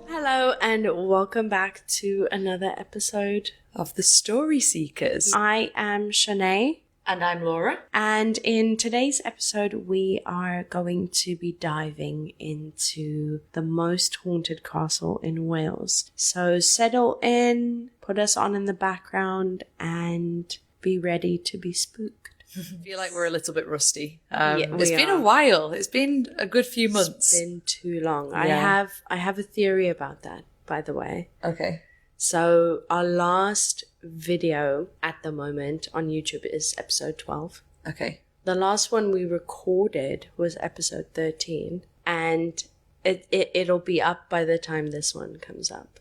Hello and welcome back to another episode of The Story Seekers. I am Shanae. And I'm Laura. And in today's episode, we are going to be diving into the most haunted castle in Wales. So settle in, put us on in the background, and be ready to be spooked. I feel like we're a little bit rusty. It's been a while. It's been a good few months. It's been too long. Yeah. I have a theory about that, by the way. Okay. So our last video at the moment on YouTube is episode 12. Okay. The last one we recorded was episode 13, and it'll be up by the time this one comes up.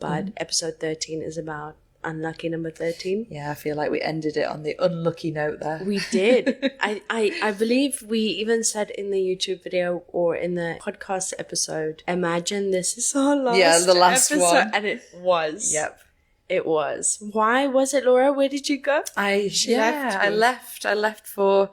But episode 13 is about unlucky number 13. Yeah, I feel like we ended it on the unlucky note there. We did. I believe we even said in the YouTube video or in the podcast episode, imagine this is our last the last episode. one. And it was. Yep. It was. Why was it, Laura? Where did you go? I left for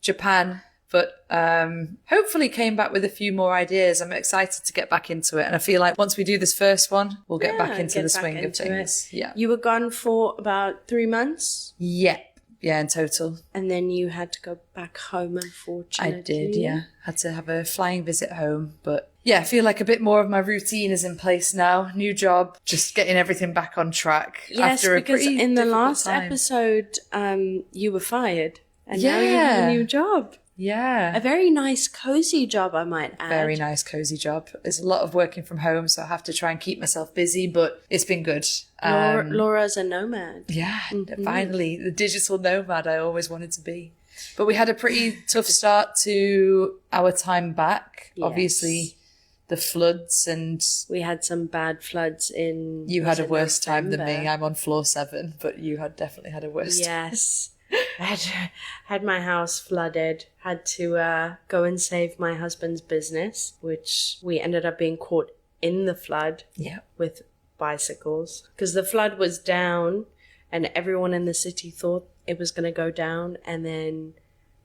Japan, but hopefully came back with a few more ideas. I'm excited to get back into it, and I feel like once we do this first one, we'll get back into the swing of things. Yeah. You were gone for about 3 months? Yeah, in total. And then you had to go back home, unfortunately. I did, yeah. Had to have a flying visit home, but yeah, I feel like a bit more of my routine is in place now. New job, just getting everything back on track. Yes, after because in the last time. episode, you were fired, and now you have a new job. Yeah. A very nice, cozy job, I might add. Very nice, cozy job. There's a lot of working from home, so I have to try and keep myself busy, but it's been good. Laura's a nomad. Yeah, finally, the digital nomad I always wanted to be. But we had a pretty tough start to our time back. Yes. Obviously, the floods, and we had some bad floods in You had a worse time than November. me. I'm on floor 7, but you had definitely had a worse time. Yes. I had my house flooded, had to go and save my husband's business, which we ended up being caught in the flood with bicycles. Because the flood was down and everyone in the city thought it was going to go down, and then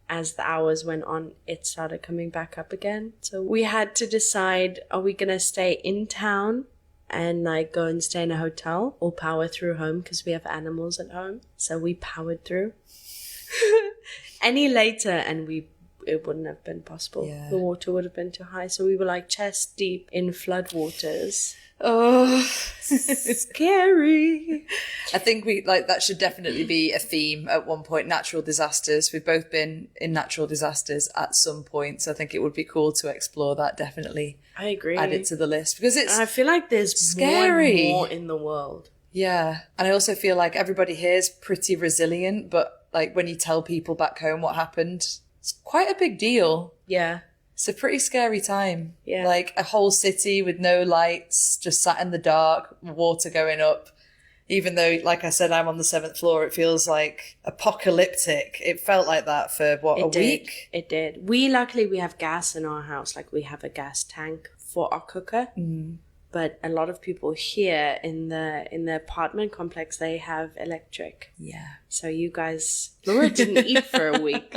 as the hours went on, it started coming back up again. So we had to decide, are we going to stay in town and like go and stay in a hotel, or power through home because we have animals at home? So we powered through. Any later and it wouldn't have been possible. Yeah. The water would have been too high. So we were like chest deep in flood waters. Oh, scary. I think that should definitely be a theme at one point. Natural disasters. We've both been in natural disasters at some point, so I think it would be cool to explore that. Definitely, I agree. Add it to the list because I feel like there's scary. more in the world. Yeah, and I also feel like everybody here is pretty resilient, but like when you tell people back home what happened, it's quite a big deal. Yeah. It's a pretty scary time. Yeah. Like a whole city with no lights, just sat in the dark, water going up. Even though, like I said, I'm on the 7th floor, it feels like apocalyptic. It felt like that for, a week? It did. Luckily, we have gas in our house. Like, we have a gas tank for our cooker. Mm. But a lot of people here in the apartment complex, they have electric. Yeah. So you guys, Laura didn't eat for a week.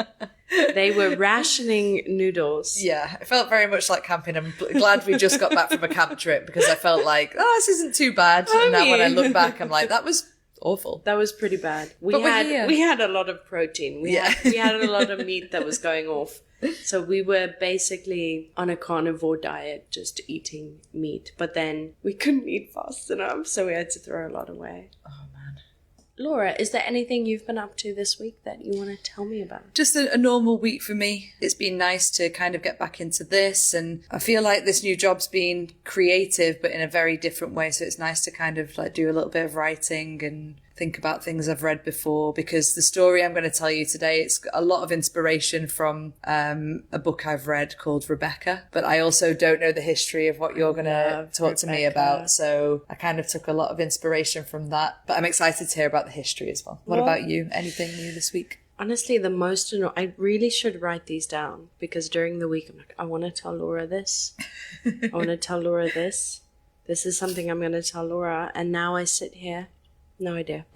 They were rationing noodles. Yeah, it felt very much like camping. I'm glad we just got back from a camp trip because I felt like, this isn't too bad. And now when I look back, I'm like, that was awful. That was pretty bad. We had a lot of protein. We had a lot of meat that was going off. So we were basically on a carnivore diet, just eating meat. But then we couldn't eat fast enough, so we had to throw a lot away. Oh, man. Laura, is there anything you've been up to this week that you want to tell me about? Just a normal week for me. It's been nice to kind of get back into this, and I feel like this new job's been creative but in a very different way, so it's nice to kind of like do a little bit of writing and think about things I've read before, because the story I'm going to tell you today, it's got a lot of inspiration from a book I've read called Rebecca, but I also don't know the history of what you're going to talk to me about, so I kind of took a lot of inspiration from that, but I'm excited to hear about the history as well. What about you? Anything new this week? Honestly, the most I really should write these down, because during the week I'm like, I want to tell Laura this. I want to tell Laura this. This is something I'm going to tell Laura. And now I sit here. No idea.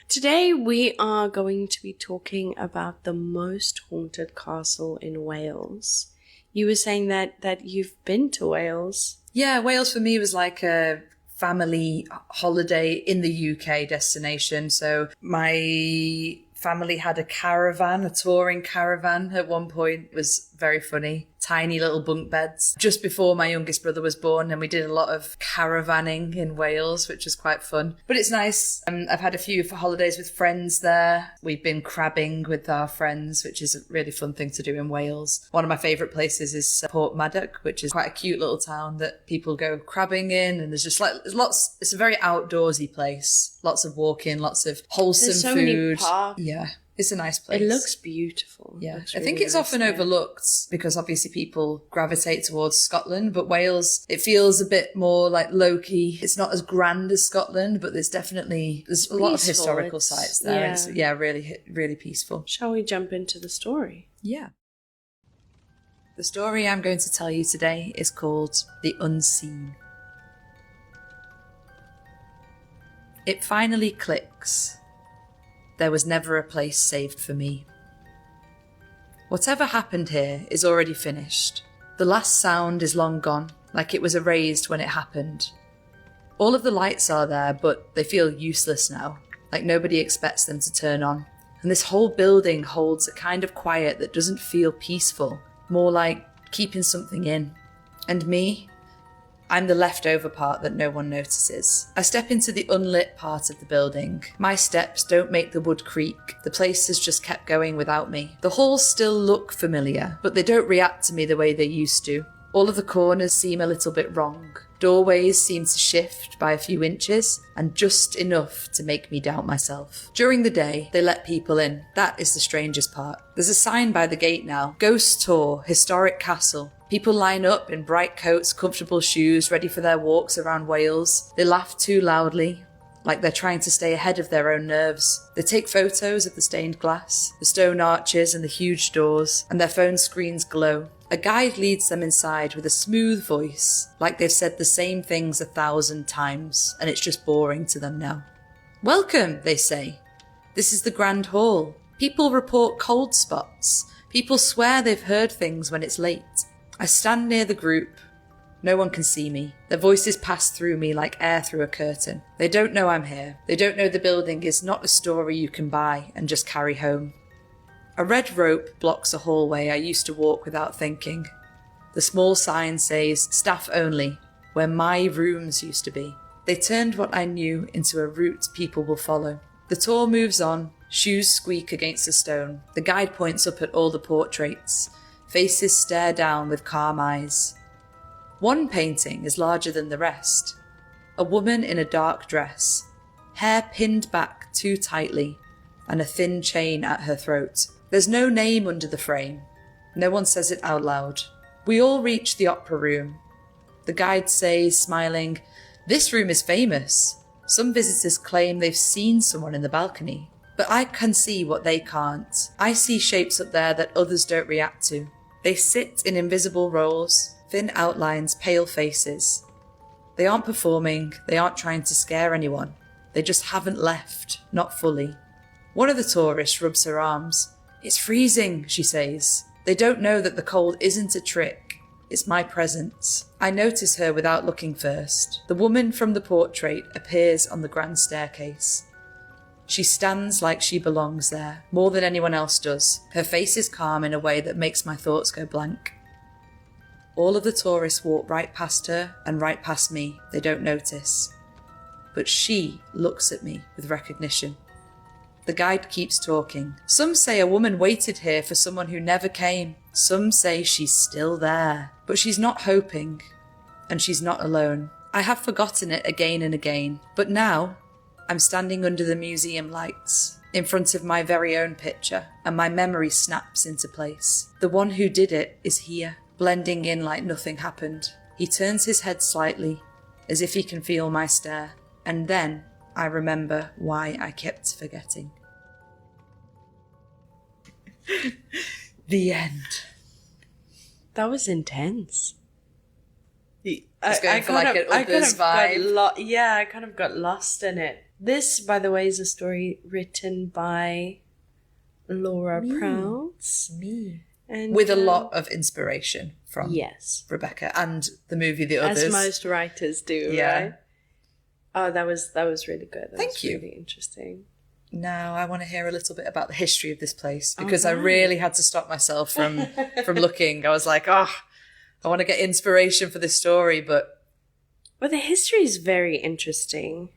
Today we are going to be talking about the most haunted castle in Wales. You were saying that you've been to Wales. Yeah, Wales for me was like a family holiday in the UK destination. So my family had a caravan, a touring caravan at one point. It was very funny. Tiny little bunk beds just before my youngest brother was born, and we did a lot of caravanning in Wales, which was quite fun. But it's nice. I've had a few holidays with friends there. We've been crabbing with our friends, which is a really fun thing to do in Wales. One of my favourite places is Port Maddock, which is quite a cute little town that people go crabbing in, and there's lots. It's a very outdoorsy place. Lots of walking, lots of wholesome so food. many parks. Yeah. It's a nice place. It looks beautiful. Yeah. Looks I think really it's often nice there. overlooked because obviously people gravitate towards Scotland, but Wales, it feels a bit more like low-key. It's not as grand as Scotland, but there's a lot of historical sites there. Yeah. And it's, yeah, really, really peaceful. Shall we jump into the story? Yeah. The story I'm going to tell you today is called The Unseen. It finally clicks. There was never a place saved for me. Whatever happened here is already finished. The last sound is long gone, like it was erased when it happened. All of the lights are there, but they feel useless now, like nobody expects them to turn on. And this whole building holds a kind of quiet that doesn't feel peaceful, more like keeping something in. And me? I'm the leftover part that no one notices. I step into the unlit part of the building. My steps don't make the wood creak. The place has just kept going without me. The halls still look familiar, but they don't react to me the way they used to. All of the corners seem a little bit wrong. Doorways seem to shift by a few inches, and just enough to make me doubt myself. During the day, they let people in. That is the strangest part. There's a sign by the gate now. Ghost Tour, Historic Castle. People line up in bright coats, comfortable shoes, ready for their walks around Wales. They laugh too loudly, like they're trying to stay ahead of their own nerves. They take photos of the stained glass, the stone arches and the huge doors, and their phone screens glow. A guide leads them inside with a smooth voice, like they've said the same things 1,000 times, and it's just boring to them now. Welcome, they say. This is the Grand Hall. People report cold spots. People swear they've heard things when it's late. I stand near the group. No one can see me. Their voices pass through me like air through a curtain. They don't know I'm here. They don't know the building is not a story you can buy and just carry home. A red rope blocks a hallway I used to walk without thinking. The small sign says, staff only, where my rooms used to be. They turned what I knew into a route people will follow. The tour moves on, shoes squeak against the stone. The guide points up at all the portraits. Faces stare down with calm eyes. One painting is larger than the rest. A woman in a dark dress, hair pinned back too tightly, and a thin chain at her throat. There's no name under the frame. No one says it out loud. We all reach the opera room. The guide says, smiling, "This room is famous. Some visitors claim they've seen someone in the balcony. But I can see what they can't. I see shapes up there that others don't react to. They sit in invisible roles, thin outlines, pale faces. They aren't performing, they aren't trying to scare anyone. They just haven't left, not fully." One of the tourists rubs her arms. "It's freezing," she says. They don't know that the cold isn't a trick. It's my presence. I notice her without looking first. The woman from the portrait appears on the grand staircase. She stands like she belongs there, more than anyone else does. Her face is calm in a way that makes my thoughts go blank. All of the tourists walk right past her and right past me. They don't notice. But she looks at me with recognition. The guide keeps talking. Some say a woman waited here for someone who never came. Some say she's still there. But she's not hoping. And she's not alone. I have forgotten it again and again. But now, I'm standing under the museum lights, in front of my very own picture, and my memory snaps into place. The one who did it is here, blending in like nothing happened. He turns his head slightly, as if he can feel my stare, and then I remember why I kept forgetting. The end. That was intense. Just going for like an others vibe. I kind of got lost in it. This, by the way, is a story written by Laura Prowse. Me. And with a lot of inspiration from Rebecca and the movie The Others. As most writers do, right? Oh, that was really good. Thank you. Really interesting. Now I want to hear a little bit about the history of this place, because I really had to stop myself from looking. I was like, I want to get inspiration for this story, but... Well, the history is very interesting.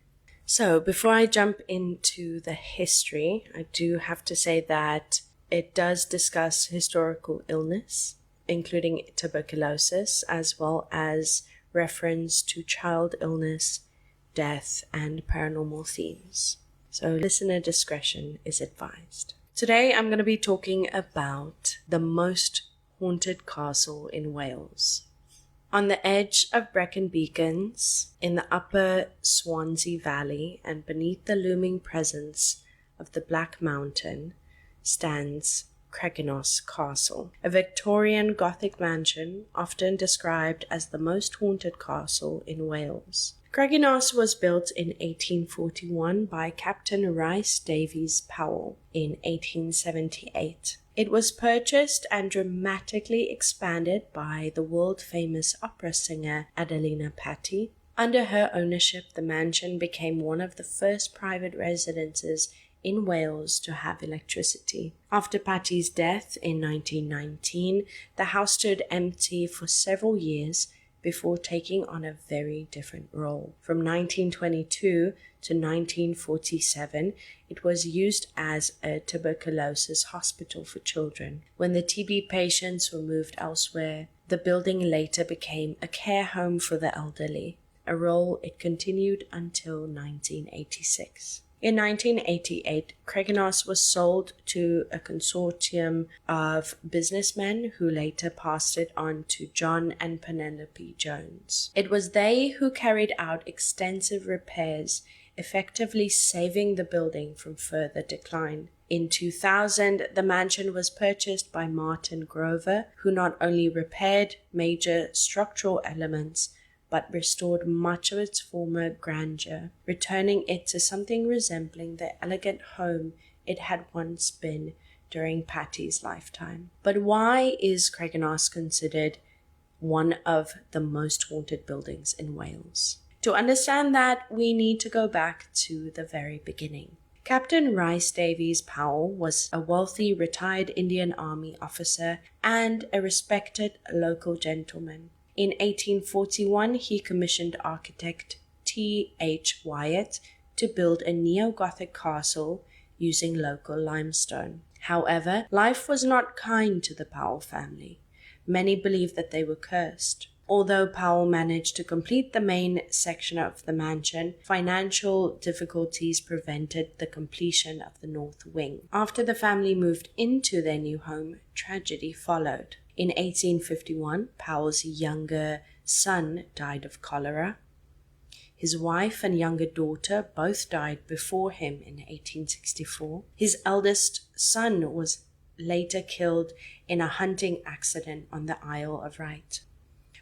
So before I jump into the history, I do have to say that it does discuss historical illness, including tuberculosis, as well as reference to child illness, death, and paranormal themes. So listener discretion is advised. Today I'm going to be talking about the most haunted castle in Wales. On the edge of Brecon Beacons, in the upper Swansea Valley and beneath the looming presence of the Black Mountain, stands Craig-Y-Nos Castle, a Victorian Gothic mansion often described as the most haunted castle in Wales. Craig-Y-Nos was built in 1841 by Captain Rhys Davies Powell in 1878. It was purchased and dramatically expanded by the world-famous opera singer Adelina Patti. Under her ownership, the mansion became one of the first private residences in Wales to have electricity. After Patti's death in 1919, the house stood empty for several years before taking on a very different role. From 1922 to 1947, it was used as a tuberculosis hospital for children. When the TB patients were moved elsewhere, the building later became a care home for the elderly, a role it continued until 1986. In 1988, Craig-Y-Nos was sold to a consortium of businessmen who later passed it on to John and Penelope Jones. It was they who carried out extensive repairs, effectively saving the building from further decline. In 2000, the mansion was purchased by Martin Grover, who not only repaired major structural elements, but restored much of its former grandeur, returning it to something resembling the elegant home it had once been during Patti's lifetime. But why is Craig-Y-Nos considered one of the most haunted buildings in Wales? To understand that, we need to go back to the very beginning. Captain Rhys Davies Powell was a wealthy retired Indian Army officer and a respected local gentleman. In 1841, he commissioned architect T.H. Wyatt to build a neo-Gothic castle using local limestone. However, life was not kind to the Powell family. Many believed that they were cursed. Although Powell managed to complete the main section of the mansion, financial difficulties prevented the completion of the north wing. After the family moved into their new home, tragedy followed. In 1851, Powell's younger son died of cholera. His wife and younger daughter both died before him in 1864. His eldest son was later killed in a hunting accident on the Isle of Wight.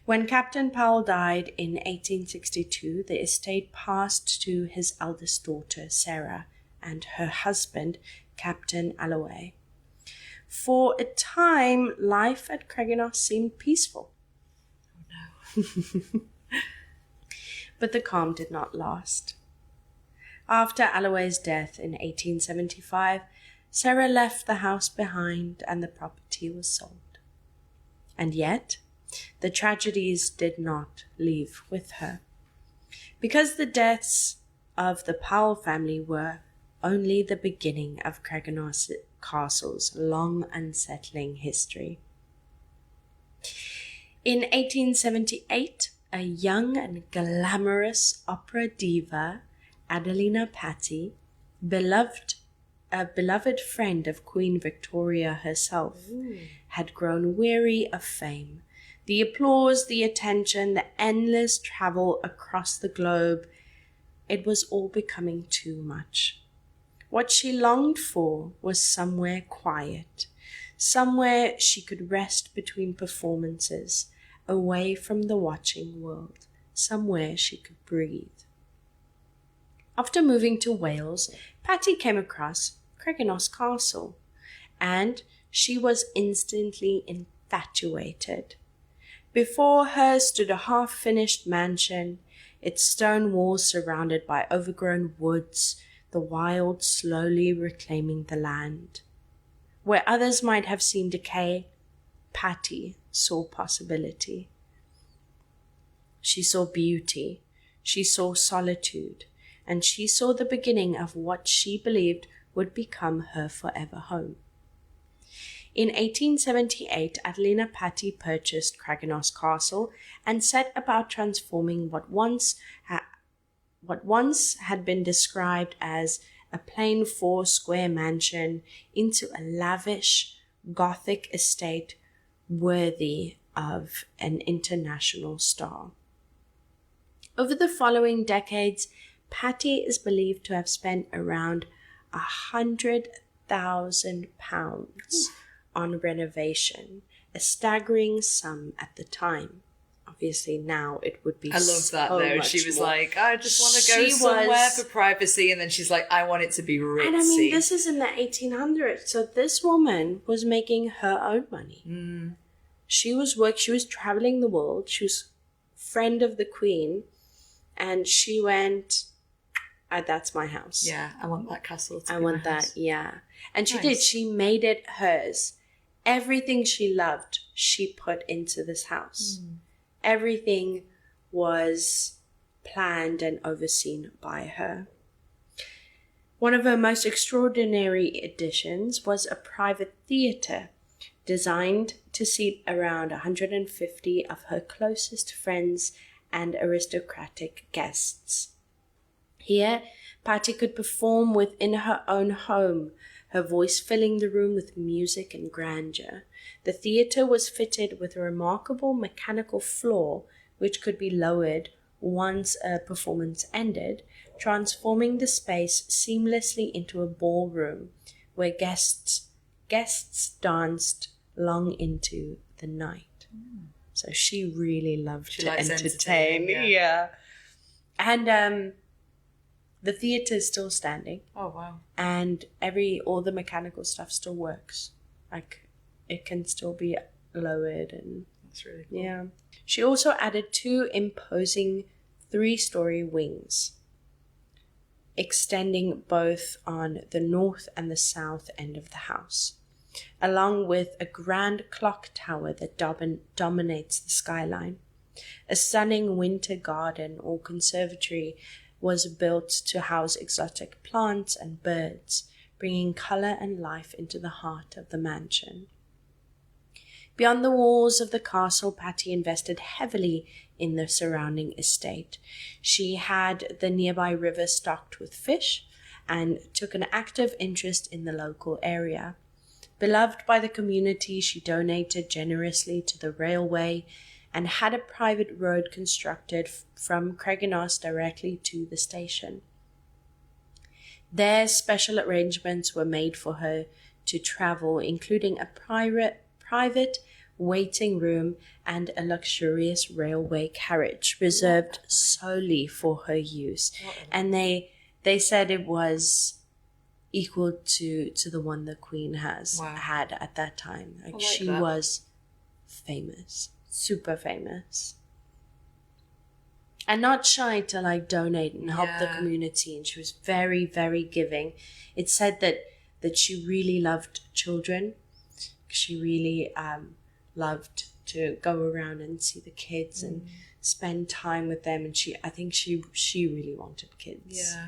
When Captain Powell died in 1862, the estate passed to his eldest daughter, Sarah, and her husband, Captain Alloway. For a time, life at Craig-Y-Nos seemed peaceful. Oh no. But the calm did not last. After Alloway's death in 1875, Sarah left the house behind and the property was sold. And yet, the tragedies did not leave with her. Because the deaths of the Powell family were only the beginning of Craig-Y-Nos Castle's long unsettling history. In 1878, a young and glamorous opera diva Adelina Patti, a beloved friend of Queen Victoria herself, had grown weary of fame. The applause, the attention, the endless travel across the globe, it was all becoming too much. What she longed for was somewhere quiet, somewhere she could rest between performances, away from the watching world, somewhere she could breathe. After moving to Wales, Patti came across Craig-Y-Nos Castle, and she was instantly infatuated. Before her stood a half-finished mansion, its stone walls surrounded by overgrown woods, the wild slowly reclaiming the land. Where others might have seen decay, Patti saw possibility. She saw beauty, she saw solitude, and she saw the beginning of what she believed would become her forever home. In 1878, Adelina Patti purchased Craig-Y-Nos Castle and set about transforming what once had been described as a plain 4-square mansion into a lavish Gothic estate worthy of an international star. Over the following decades, Patti is believed to have spent around £100,000 on renovation, a staggering sum at the time. Obviously now it would be I love that so though. much She was more. like, I just want to go somewhere for privacy, and then she's like, I want it to be ritzy. And I mean, this is in the 1800s, so this woman was making her own money. She was traveling the world, she was friend of the Queen, and she went, that's my house. Yeah, I want that castle to be I want my that, house. yeah. And she Nice. did. She made it hers. Everything she loved, she put into this house. Everything was planned and overseen by her. One of her most extraordinary additions was a private theatre designed to seat around 150 of her closest friends and aristocratic guests. Here, Patti could perform within her own home, her voice filling the room with music and grandeur. The theatre was fitted with a remarkable mechanical floor which could be lowered once a performance ended, transforming the space seamlessly into a ballroom where guests danced long into the night. So she really loved to entertain. Yeah. And the theatre is still standing. Oh, wow. And all the mechanical stuff still works. Like, it can still be lowered and... That's really cool. Yeah. She also added 2 imposing 3-story wings, extending both on the north and the south end of the house, along with a grand clock tower that dominates the skyline. A stunning winter garden or conservatory was built to house exotic plants and birds, bringing color and life into the heart of the mansion. Beyond the walls of the castle, Patti invested heavily in the surrounding estate. She had the nearby river stocked with fish and took an active interest in the local area. Beloved by the community, she donated generously to the railway and had a private road constructed from Craig-Y-Nos directly to the station. There, special arrangements were made for her to travel, including a private waiting room and a luxurious railway carriage reserved solely for her use. And they said it was equal to the one the Queen had at that time. Like she was famous, super famous. And not shy to like donate and help the community. And she was very, very giving. It said that she really loved children. She really loved to go around and see the kids and spend time with them. And I think she really wanted kids. Yeah.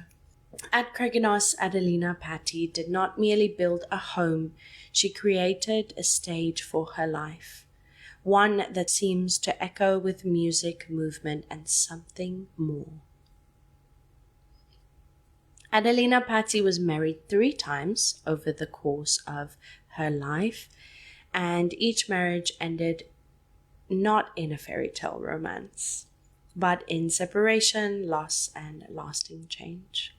At Craig-Y-Nos, Adelina Patti did not merely build a home. She created a stage for her life. One that seems to echo with music, movement, and something more. Adelina Patti was married 3 times over the course of her life, and each marriage ended not in a fairy tale romance, but in separation, loss, and lasting change.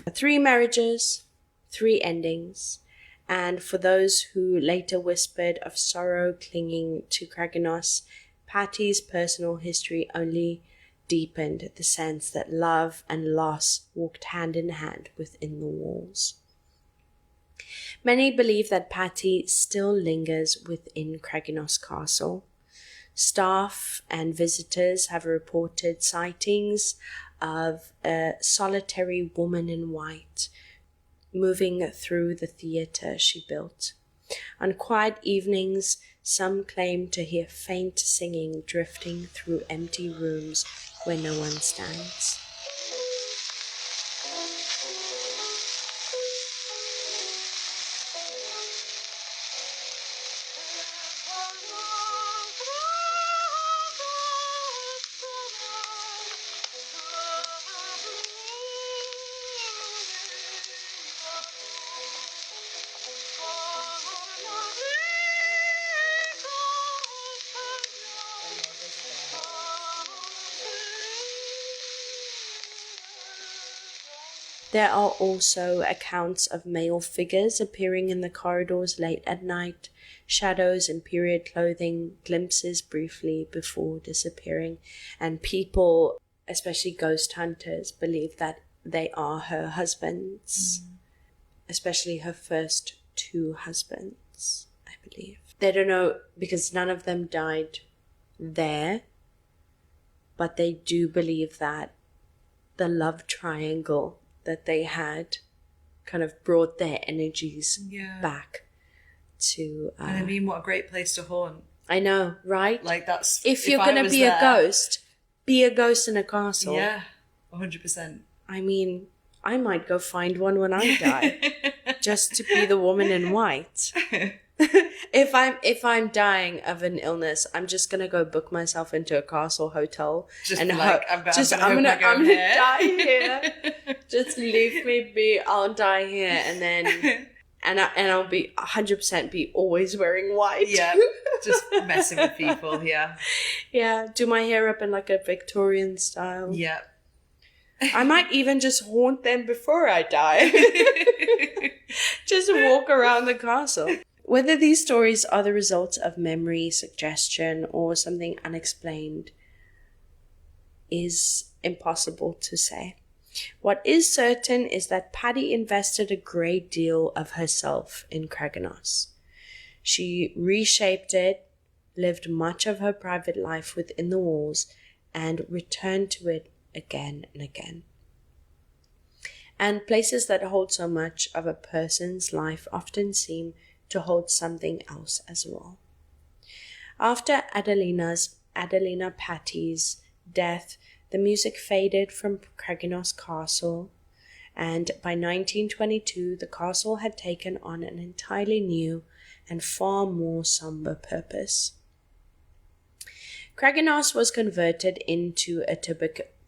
3 marriages, 3 endings, and for those who later whispered of sorrow clinging to Craig-Y-Nos, Patti's personal history only deepened the sense that love and loss walked hand in hand within the walls. Many believe that Patti still lingers within Craig-Y-Nos Castle. Staff and visitors have reported sightings of a solitary woman in white moving through the theatre she built. On quiet evenings, some claim to hear faint singing drifting through empty rooms where no one stands. There are also accounts of male figures appearing in the corridors late at night, shadows in period clothing, glimpses briefly before disappearing, and people, especially ghost hunters, believe that they are her husbands, especially her first 2 husbands, I believe. They don't know because none of them died there, but they do believe that the love triangle that they had kind of brought their energies back to... and I mean, what a great place to haunt. I know, right? Like, that's... If you're going to be a ghost, be a ghost in a castle. Yeah, 100%. I mean, I might go find one when I die, just to be the woman in white. If I'm dying of an illness, I'm just gonna go book myself into a castle hotel just and like, I'm gonna die here. Just leave me be. I'll die here, and then I'll be 100% be always wearing white. Yeah, just messing with people. Yeah, yeah. Do my hair up in like a Victorian style. Yeah. I might even just haunt them before I die. Just walk around the castle. Whether these stories are the result of memory, suggestion, or something unexplained is impossible to say. What is certain is that Patti invested a great deal of herself in Craig-Y-Nos. She reshaped it, lived much of her private life within the walls, and returned to it again and again. And places that hold so much of a person's life often seem to hold something else as well. After Adelina Patti's death, the music faded from Craig-Y-Nos Castle, and by 1922 the castle had taken on an entirely new and far more somber purpose. Craig-Y-Nos was converted into a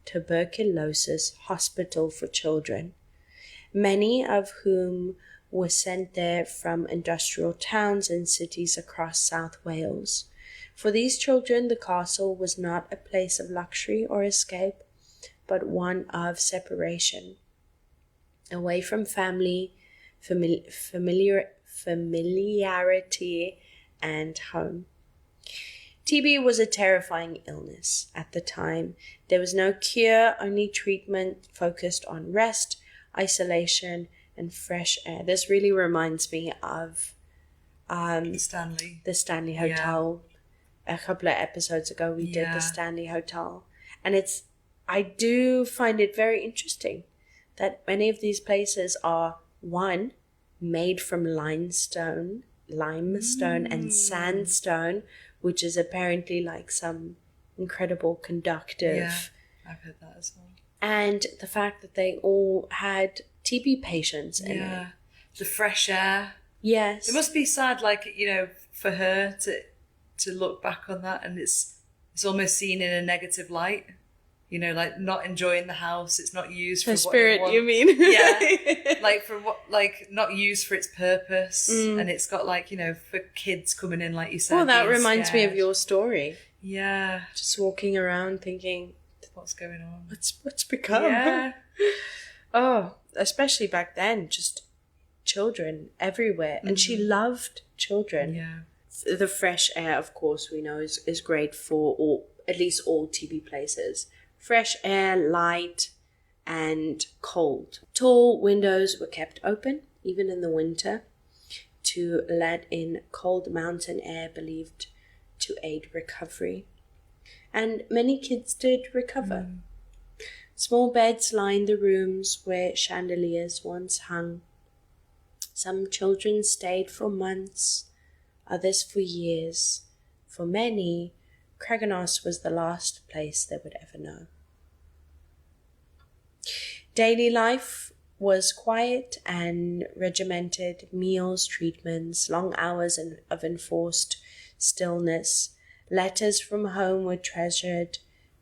tuberculosis hospital for children, many of whom were sent there from industrial towns and cities across South Wales. For these children, the castle was not a place of luxury or escape, but one of separation, away from family, familiarity, and home. TB was a terrifying illness at the time. There was no cure, only treatment focused on rest, isolation, and fresh air. This really reminds me of the Stanley Hotel. A couple of episodes ago we did the Stanley Hotel, and I do find it very interesting that many of these places are made from limestone and sandstone, which is apparently like some incredible conductive. Yeah, I've heard that as well. And the fact that they all had TB patients in it. The fresh air. Yes. It must be sad, like, for her to look back on that, and it's almost seen in a negative light, you know, like not enjoying the house. It's not used for the what spirit, you want. you mean? Yeah, like for what, like not used for its purpose. And it's got like, you know, for kids coming in, like you said. Well, that being reminds me scared. of your story. Yeah, Just walking around thinking, what's going on? What's become? Yeah. Oh, especially back then, just children everywhere. And she loved children. Yeah. The fresh air, of course, we know is great for all, at least all TB places. Fresh air, light, and cold. Tall windows were kept open, even in the winter, to let in cold mountain air believed to aid recovery. And many kids did recover. Small beds lined the rooms where chandeliers once hung. Some children stayed for months, others for years. For many, Craig-Y-Nos was the last place they would ever know. Daily life was quiet and regimented. Meals, treatments, long hours of enforced stillness. Letters from home were treasured.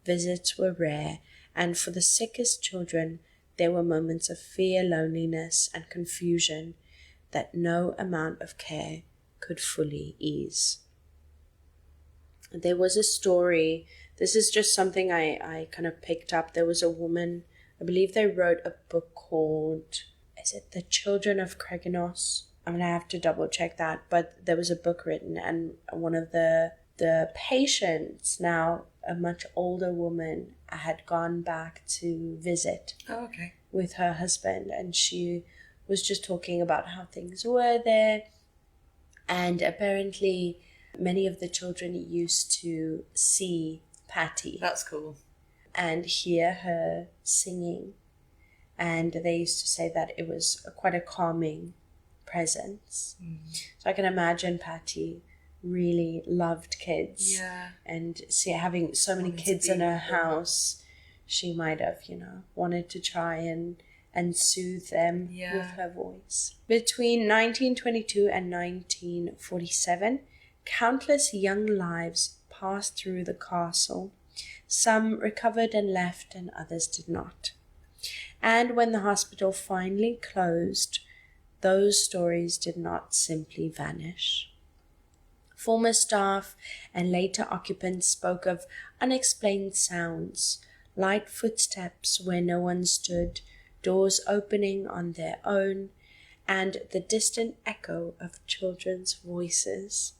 Visits were rare. And for the sickest children, there were moments of fear, loneliness, and confusion that no amount of care could fully ease. There was a story, this is just something I kind of picked up. There was a woman, I believe they wrote a book called, is it The Children of Craig-Y-Nos? I'm going to have to double check that, but there was a book written, and one of the patients, now a much older woman, had gone back to visit with her husband, and she was just talking about how things were there. And apparently many of the children used to see Patty. That's cool. And hear her singing. And they used to say that it was quite a calming presence. So I can imagine Patty really loved kids. Yeah. And having so many kids in her house, she might have, wanted to try and soothe them with her voice. Between 1922 and 1947, countless young lives passed through the castle. Some recovered and left, and others did not. And when the hospital finally closed, those stories did not simply vanish. Former staff and later occupants spoke of unexplained sounds, light footsteps where no one stood, doors opening on their own, and the distant echo of children's voices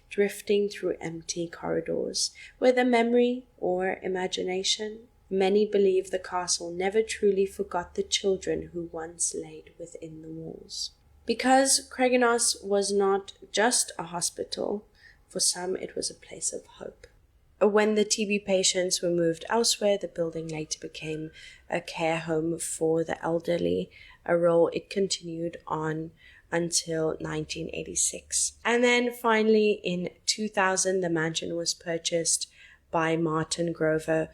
drifting through empty corridors. Whether memory or imagination, many believe the castle never truly forgot the children who once laid within the walls. Because Craig-Y-Nos was not just a hospital, for some it was a place of hope. When the TB patients were moved elsewhere, the building later became a care home for the elderly, a role it continued on until 1986. And then finally in 2000, the mansion was purchased by Martin Grover,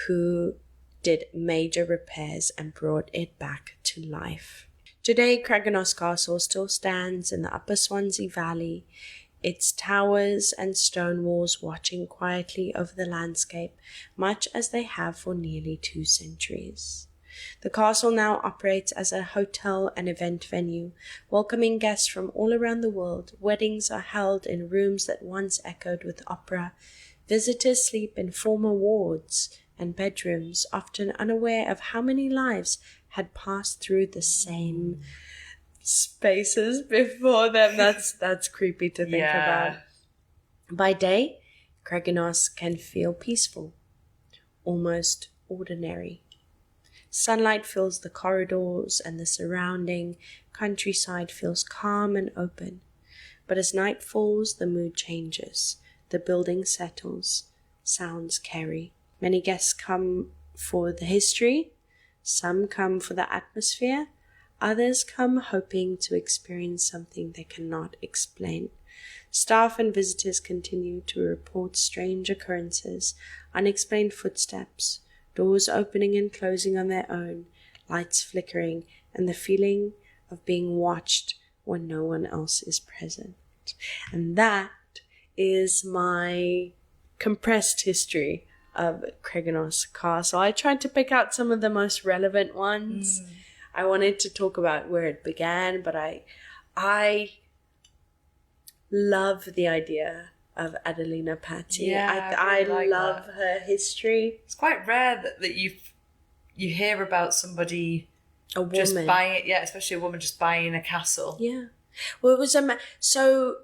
who did major repairs and brought it back to life. Today, Craig-Y-Nos Castle still stands in the Upper Swansea Valley, its towers and stone walls watching quietly over the landscape, much as they have for nearly 2 centuries. The castle now operates as a hotel and event venue, welcoming guests from all around the world. Weddings are held in rooms that once echoed with opera. Visitors sleep in former wards and bedrooms, often unaware of how many lives had passed through the same spaces before them. That's creepy to think about. By day, Craig-Y-Nos can feel peaceful, almost ordinary. Sunlight fills the corridors and the surrounding countryside feels calm and open. But as night falls, the mood changes. The building settles. Sounds carry. Many guests come for the history. Some come for the atmosphere. Others come hoping to experience something they cannot explain. Staff and visitors continue to report strange occurrences, unexplained footsteps, doors opening and closing on their own, lights flickering, and the feeling of being watched when no one else is present. And that is my compressed history of Craig-Y-Nos Castle. I tried to pick out some of the most relevant ones. I wanted to talk about where it began, but I love the idea of Adelina Patti. Yeah, I really love her history. It's quite rare that you hear about somebody, a woman just buying, especially a woman just buying a castle. Yeah, well, it was so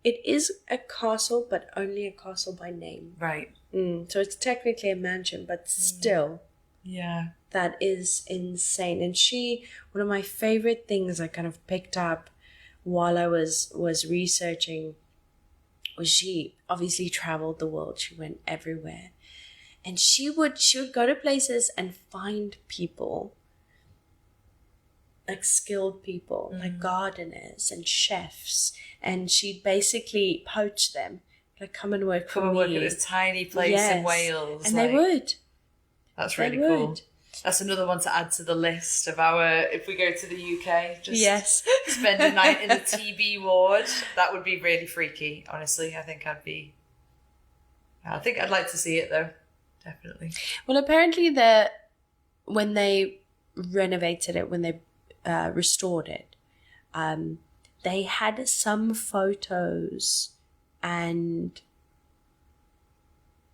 it is a castle, but only a castle by name. Right. So it's technically a mansion, but still, yeah, that is insane. And one of my favorite things I kind of picked up while I was researching was she obviously traveled the world. She went everywhere. And she would go to places and find people, like skilled people, like gardeners and chefs. And she'd basically poach them, like come and work for me. Work at this tiny place in Wales. And they would. That's really cool. That's another one to add to the list of if we go to the UK, just spend a night in the TB ward. That would be really freaky, honestly. I think I'd like to see it though. Definitely. Well, apparently when they renovated it, when they restored it, they had some photos and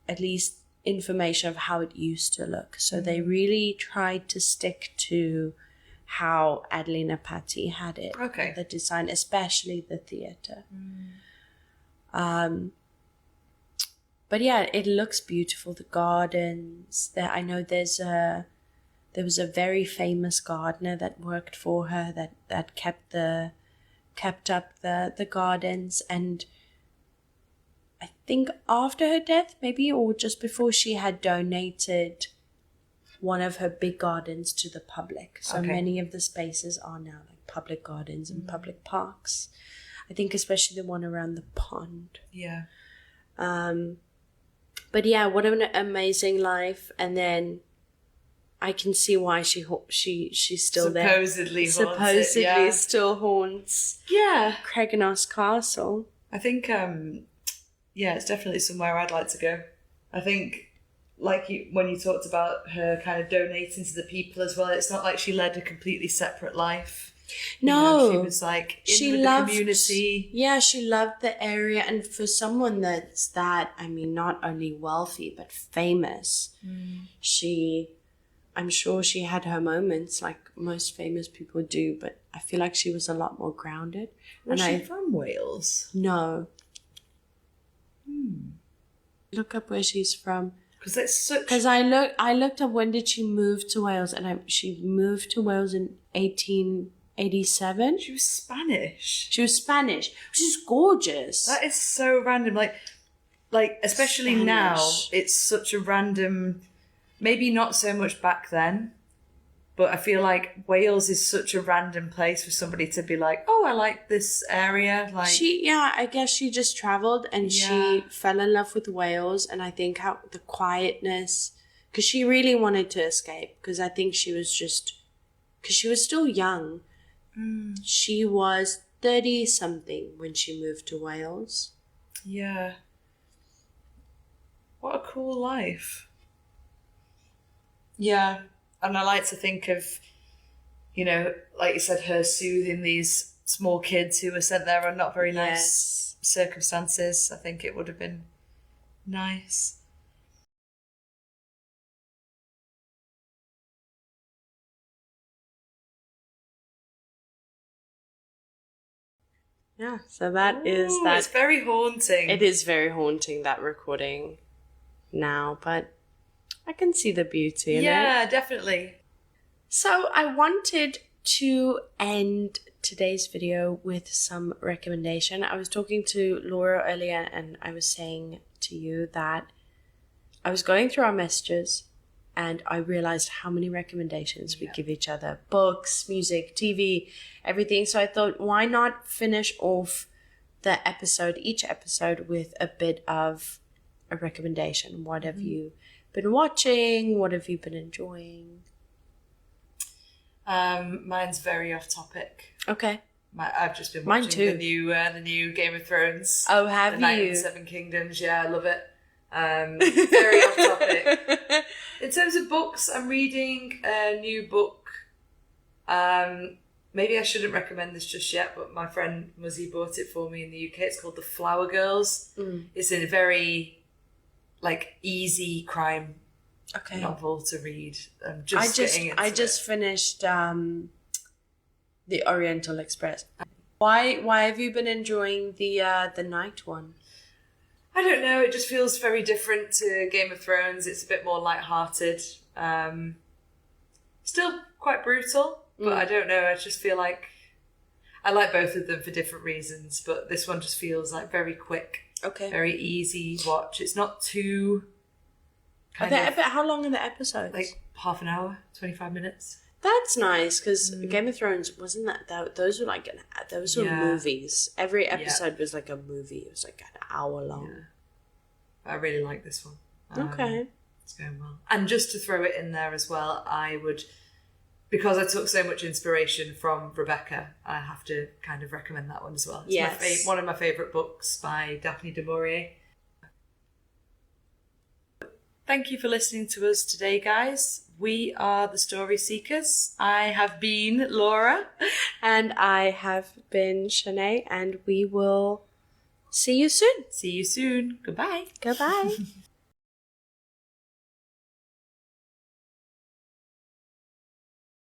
at least information of how it used to look. So they really tried to stick to how Adelina Patti had it. Okay. The design, especially the theatre. But yeah, it looks beautiful. The gardens. I know there was a very famous gardener that worked for her that kept up the gardens. And I think after her death, maybe, or just before, she had donated one of her big gardens to the public. So many of the spaces are now like public gardens and public parks. I think especially the one around the pond. Yeah. But yeah, what an amazing life. And then I can see why she's still supposedly still haunts Craig-Y-Nos Castle. I think it's definitely somewhere I'd like to go. I think, like when you talked about her kind of donating to the people as well, it's not like she led a completely separate life. No. She was like in the community. Yeah, she loved the area. And for someone that's not only wealthy, but famous, I'm sure she had her moments like most famous people do, but I feel like she was a lot more grounded. Was she from Wales? No. Look up where she's from. Because I looked up when did she move to Wales, and she moved to Wales in 1887. She was Spanish. Which is gorgeous. That is so random. Like especially Spanish. Now, it's such a random. Maybe not so much back then, but I feel like Wales is such a random place for somebody to be like, oh, I like this area. Like I guess she just traveled and she fell in love with Wales, and I think how the quietness, because she really wanted to escape, because I think because she was still young. She was 30-something when she moved to Wales. Yeah. What a cool life. Yeah. And I like to think of, like you said, her soothing these small kids who were sent there on not very nice circumstances. I think it would have been nice. Yeah, so that is that. It's very haunting. It is very haunting, that recording now, but I can see the beauty in it. Yeah, definitely. So I wanted to end today's video with some recommendation. I was talking to Laura earlier and I was saying to you that I was going through our messages and I realized how many recommendations we give each other. Books, music, TV, everything. So I thought, why not finish off each episode with a bit of a recommendation? What have you been watching? What have you been enjoying? Mine's very off topic. Okay. I've just been watching the new Game of Thrones. Oh, have the you? Night of the Seven Kingdoms. Yeah, I love it. Very off topic. In terms of books, I'm reading a new book. Maybe I shouldn't recommend this just yet, but my friend Muzzy bought it for me in the UK. It's called The Flower Girls. It's a very easy crime novel to read. I just finished The Oriental Express. Why have you been enjoying the night one? I don't know. It just feels very different to Game of Thrones. It's a bit more lighthearted. Still quite brutal, but I don't know. I just feel like I like both of them for different reasons, but this one just feels like very quick. Okay. Very easy watch. It's not too how long are the episodes? Like half an hour, 25 minutes. That's nice, because Game of Thrones, wasn't that those were those were movies. Every episode was like a movie. It was like an hour long. Yeah. I really like this one. Okay. It's going well. And just to throw it in there as well, I would, because I took so much inspiration from Rebecca, I have to kind of recommend that one as well. It's one of my favourite books by Daphne du Maurier. Thank you for listening to us today, guys. We are the Story Seekers. I have been Laura. And I have been Shanae, and we will see you soon. See you soon. Goodbye. Goodbye.